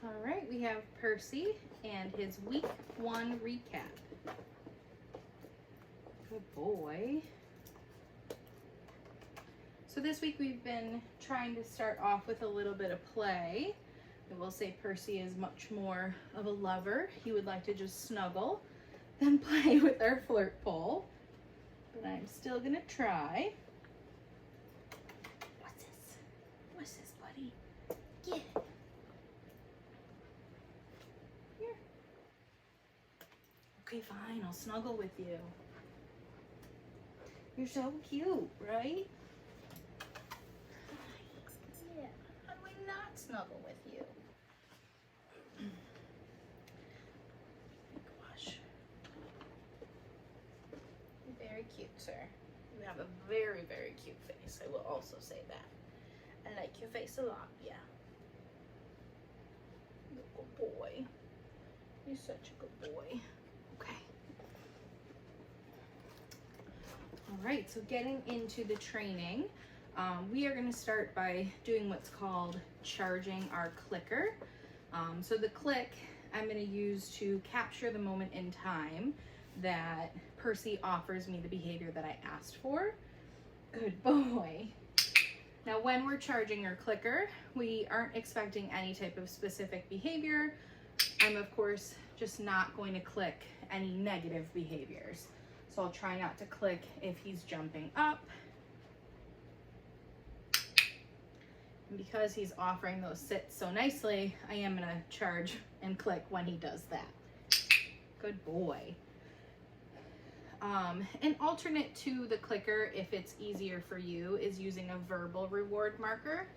All right, we have Percy and his week 1 recap. Good boy. So this week we've been trying to start off with a little bit of play. I will say Percy is much more of a lover. He would like to just snuggle than play with our flirt pole. But I'm still gonna try. What's this? What's this, buddy? Get it. Here. Okay, fine, I'll snuggle with you. You're so cute, right? Yeah, how do I not snuggle with you? Gosh. You're very cute, sir. You have a very, very cute face. I will also say that. I like your face a lot, yeah. Good boy. You're such a good boy. Okay. All right, so getting into the training, we are going to start by doing what's called charging our clicker. So the click I'm going to use to capture the moment in time that Percy offers me the behavior that I asked for. Good boy. Now when we're charging our clicker, we aren't expecting any type of specific behavior. I'm of course just not going to click any negative behaviors. So I'll try not to click if he's jumping up. And because he's offering those sits so nicely, I am gonna charge and click when he does that. Good boy. An alternate to the clicker, if it's easier for you, is using a verbal reward marker.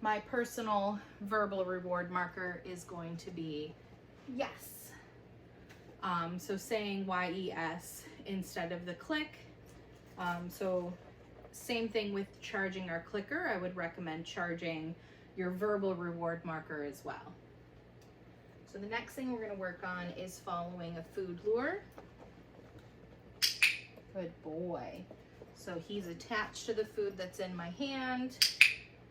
My personal verbal reward marker is going to be yes. So saying YES instead of the click. So same thing with charging our clicker. I would recommend charging your verbal reward marker as well. So the next thing we're going to work on is following a food lure. Good boy. So he's attached to the food that's in my hand.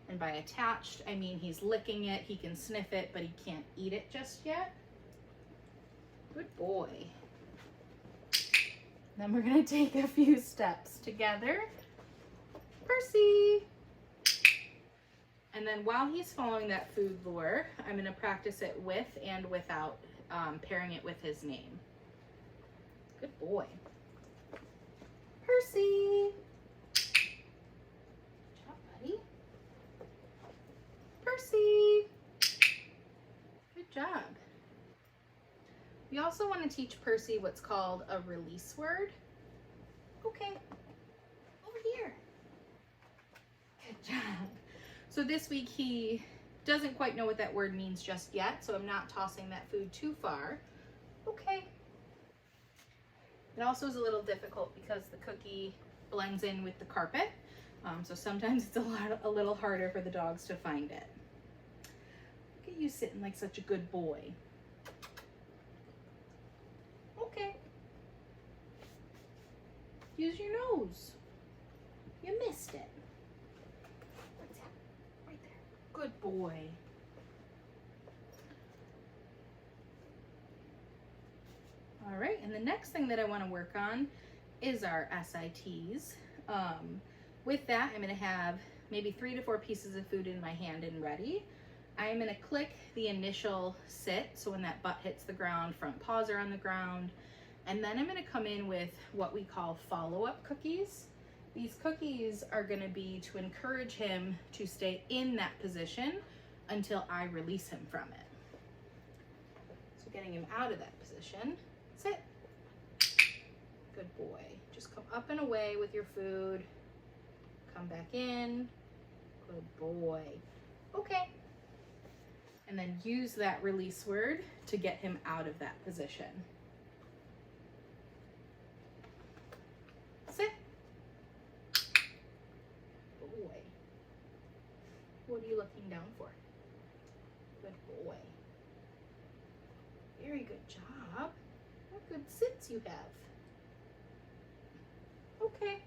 And by attached, I mean he's licking it. He can sniff it, but he can't eat it just yet. Good boy. Then we're going to take a few steps together. Percy! And then while he's following that food lure, I'm going to practice it with and without pairing it with his name. Good boy. Percy! Good job, buddy. Percy! Good job. We also want to teach Percy what's called a release word. Okay, over here. Good job. So this week he doesn't quite know what that word means just yet, so I'm not tossing that food too far. Okay. It also is a little difficult because the cookie blends in with the carpet, so sometimes it's a little harder for the dogs to find it. Look at you sitting like such a good boy. Okay. Use your nose. You missed it. What's that? Right there. Good boy. All right, and the next thing that I want to work on is our SITs. With that, I'm going to have maybe 3 to 4 pieces of food in my hand and ready. I'm going to click the initial sit, so when that butt hits the ground, front paws are on the ground, and then I'm going to come in with what we call follow-up cookies. These cookies are going to be to encourage him to stay in that position until I release him from it. So getting him out of that position. Sit. Good boy. Just come up and away with your food. Come back in. Good boy. Okay. And then use that release word to get him out of that position. Sit. Boy. What are you looking down for? Good boy. Very good job. What good sits you have. Okay.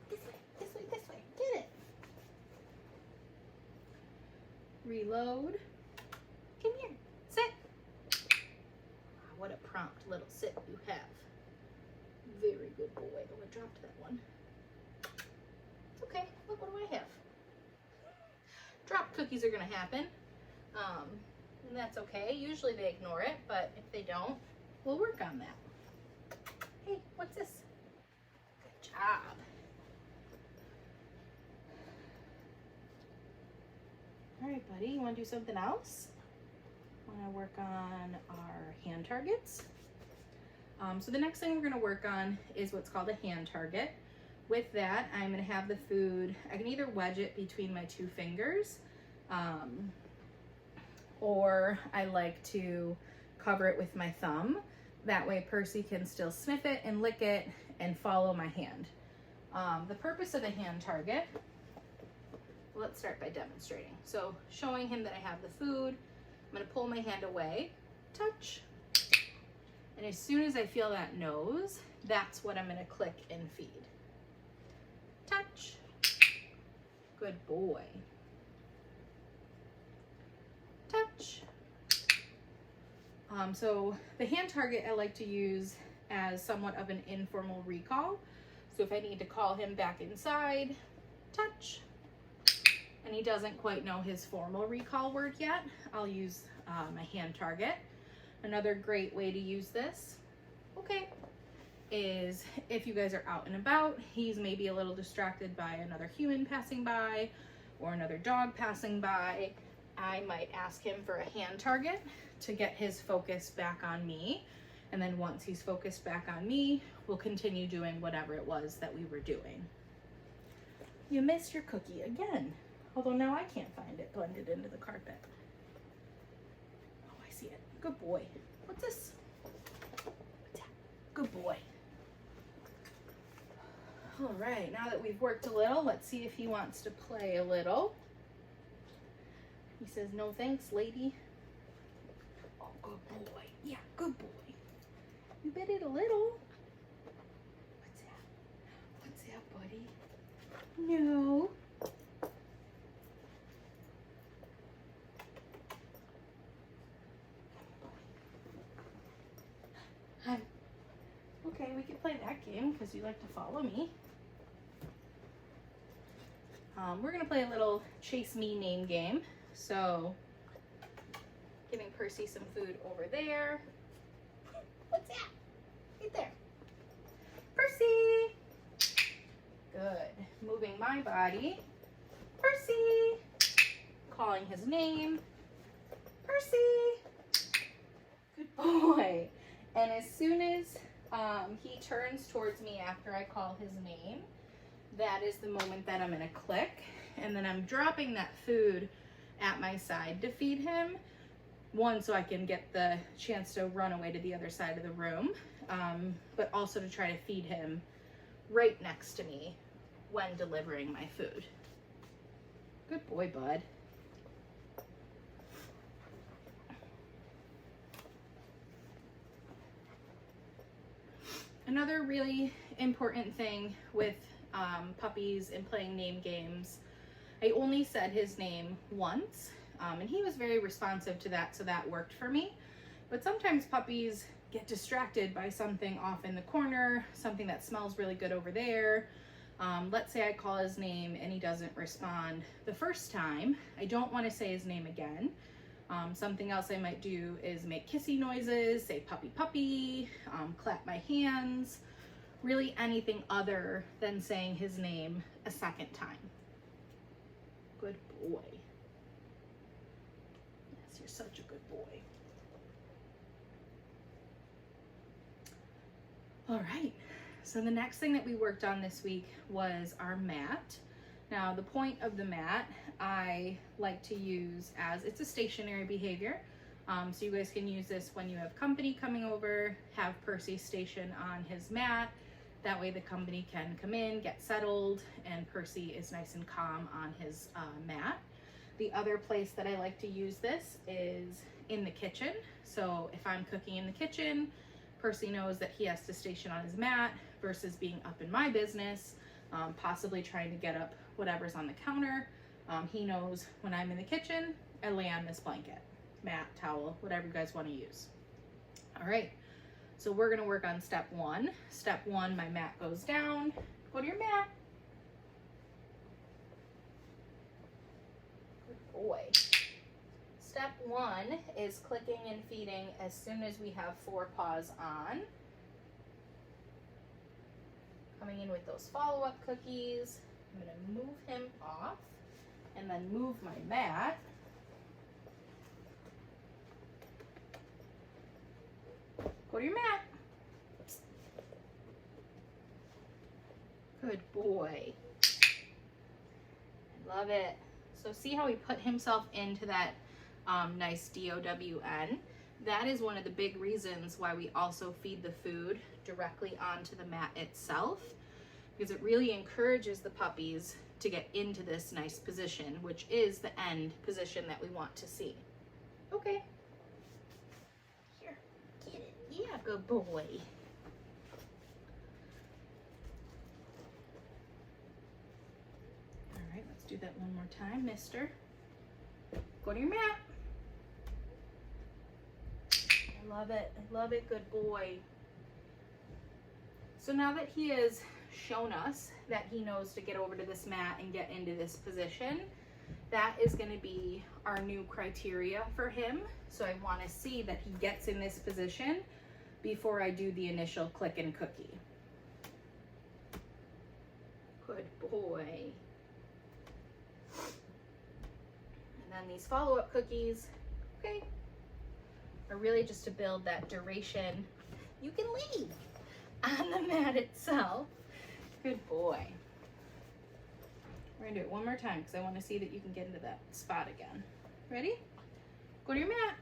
This way, this way, this way. Get it. reload. Come here, sit. What a prompt little sit you have. Very good boy. Oh, I dropped that one. It's okay. Look, what do I have? Drop cookies are gonna happen. And that's okay. Usually they ignore it, but if they don't, we'll work on that. Hey, what's this? Good job. All right, buddy, you wanna do something else? Wanna work on our hand targets? So the next thing we're gonna work on is what's called a hand target. With that, I'm gonna have the food, I can either wedge it between my two fingers, or I like to cover it with my thumb. That way Percy can still sniff it and lick it and follow my hand. The purpose of the hand target, let's start by demonstrating. So showing him that I have the food, I'm gonna pull my hand away, touch, and as soon as I feel that nose, that's what I'm gonna click and feed. Touch, good boy. Touch. So the hand target I like to use as somewhat of an informal recall. So if I need to call him back inside, touch, and he doesn't quite know his formal recall word yet, I'll use my hand target. Another great way to use this, okay, is if you guys are out and about, he's maybe a little distracted by another human passing by or another dog passing by, I might ask him for a hand target to get his focus back on me. And then once he's focused back on me, we'll continue doing whatever it was that we were doing. You missed your cookie again. Although now I can't find it blended into the carpet. Oh, I see it. Good boy. What's this? What's that? Good boy. All right, now that we've worked a little, let's see if he wants to play a little. He says, no thanks, lady. Oh, good boy. Yeah, good boy. You bit it a little. What's that? What's that, buddy? No. Hi. Okay, we can play that game because you like to follow me. We're gonna play a little chase me name game. So, giving Percy some food over there. What's that? Right there. Percy! Good. Moving my body. Percy! Calling his name. Percy! Good boy. And as soon as he turns towards me after I call his name, that is the moment that I'm gonna click. And then I'm dropping that food at my side to feed him. One, so I can get the chance to run away to the other side of the room, but also to try to feed him right next to me when delivering my food. Good boy, bud. Another really important thing with puppies and playing name games, I only said his name once, and he was very responsive to that, so that worked for me. But sometimes puppies get distracted by something off in the corner, something that smells really good over there. Let's say I call his name and he doesn't respond the first time. I don't want to say his name again. Something else I might do is make kissy noises, say puppy puppy, clap my hands, really anything other than saying his name a second time. Good boy. Yes, you're such a good boy. All right, so the next thing that we worked on this week was our mat. Now, the point of the mat I like to use as, it's a stationary behavior. So you guys can use this when you have company coming over, have Percy station on his mat. That way the company can come in, get settled, and Percy is nice and calm on his mat. The other place that I like to use this is in the kitchen. So if I'm cooking in the kitchen, Percy knows that he has to station on his mat versus being up in my business, possibly trying to get up whatever's on the counter. He knows when I'm in the kitchen, I lay on this blanket, mat, towel, whatever you guys want to use. All right, so we're gonna work on step one. Step one, my mat goes down. Go to your mat. Good boy. Step one is clicking and feeding as soon as we have 4 paws on. Coming in with those follow-up cookies. I'm gonna move him off and then move my mat. Go to your mat. Good boy. I love it. So see how he put himself into that nice DOWN? That is one of the big reasons why we also feed the food directly onto the mat itself, because it really encourages the puppies to get into this nice position, which is the end position that we want to see. Okay. Here, get it. Yeah, good boy. All right, let's do that one more time, mister. Go to your mat. I love it. I love it. Good boy. So now that he has shown us that he knows to get over to this mat and get into this position, that is going to be our new criteria for him. So I want to see that he gets in this position before I do the initial click and cookie. Good boy. And then these follow-up cookies, okay, are really just to build that duration. You can leave on the mat itself. Good boy. We're gonna do it one more time because I want to see that you can get into that spot again. Ready? Go to your mat.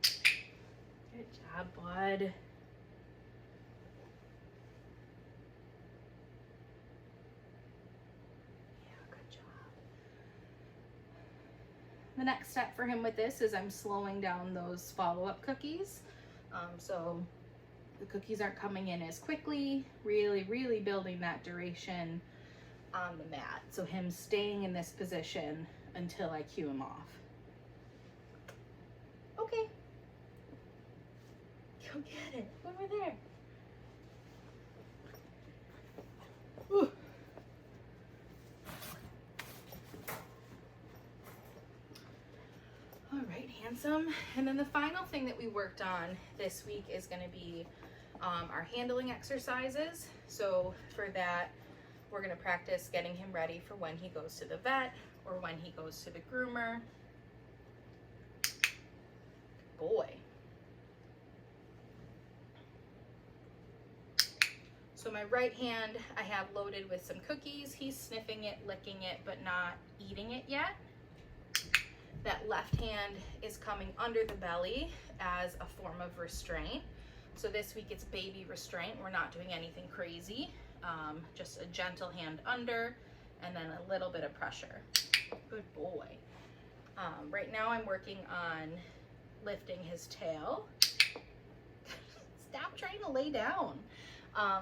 Good job, bud. Yeah, good job. The next step for him with this is I'm slowing down those follow-up cookies. So the cookies aren't coming in as quickly, really building that duration on the mat. So him staying in this position until I cue him off. Okay. Go get it. Over there. Ooh. All right, handsome. And then the final thing that we worked on this week is going to be our handling exercises. So for that, we're going to practice getting him ready for when he goes to the vet or when he goes to the groomer. Boy. So my right hand, I have loaded with some cookies. He's sniffing it, licking it, but not eating it yet. That left hand is coming under the belly as a form of restraint. So this week it's baby restraint. We're not doing anything crazy. Just a gentle hand under and then a little bit of pressure. Good boy. Right now I'm working on lifting his tail. Stop trying to lay down.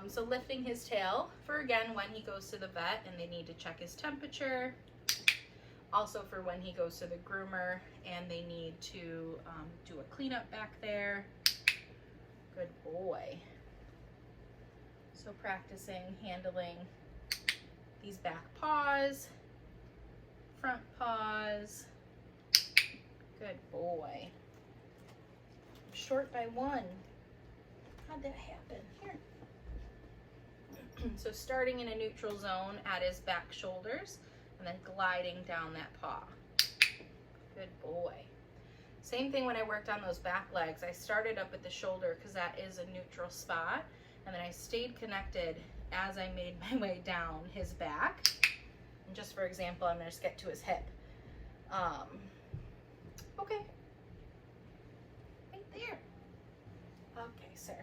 So lifting his tail for, again, when he goes to the vet and they need to check his temperature. Also for when he goes to the groomer and they need to do a cleanup back there. Good boy. So practicing handling these back paws, front paws. Good boy. Short by 1. How'd that happen? Here. So starting in a neutral zone at his back shoulders and then gliding down that paw. Good boy. Same thing when I worked on those back legs. I started up at the shoulder because that is a neutral spot, and then I stayed connected as I made my way down his back. And just for example, I'm gonna just get to his hip. Okay. Right there. Okay, sir.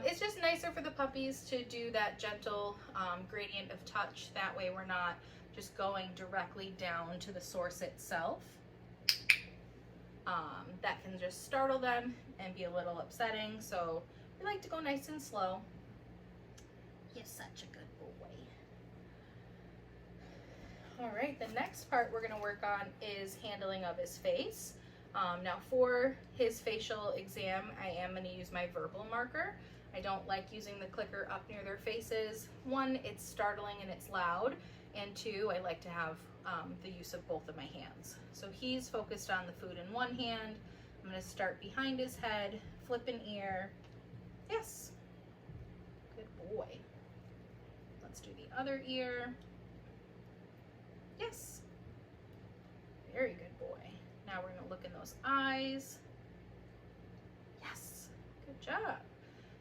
It's just nicer for the puppies to do that gentle gradient of touch. That way we're not just going directly down to the source itself. That can just startle them and be a little upsetting. So we like to go nice and slow. You're such a good boy. All right, the next part we're gonna work on is handling of his face. Now for his facial exam, I am gonna use my verbal marker. I don't like using the clicker up near their faces. One, it's startling and it's loud, and two, I like to have the use of both of my hands. So he's focused on the food in one hand. I'm gonna start behind his head, flip an ear. Yes, good boy. Let's do the other ear. Yes, very good boy. Now we're gonna look in those eyes. Yes, good job.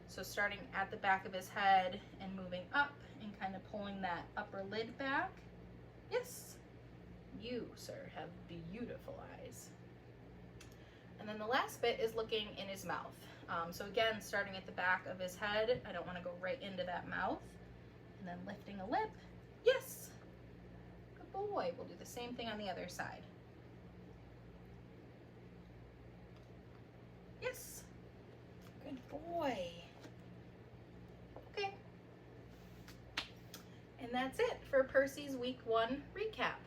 So starting at the back of his head and moving up and kind of pulling that upper lid back. Yes, you, sir, have beautiful eyes. And then the last bit is looking in his mouth. So again, starting at the back of his head, I don't want to go right into that mouth. And then lifting a lip. Yes, good boy. We'll do the same thing on the other side. Yes, good boy. Okay. And that's it for Percy's week 1 recap.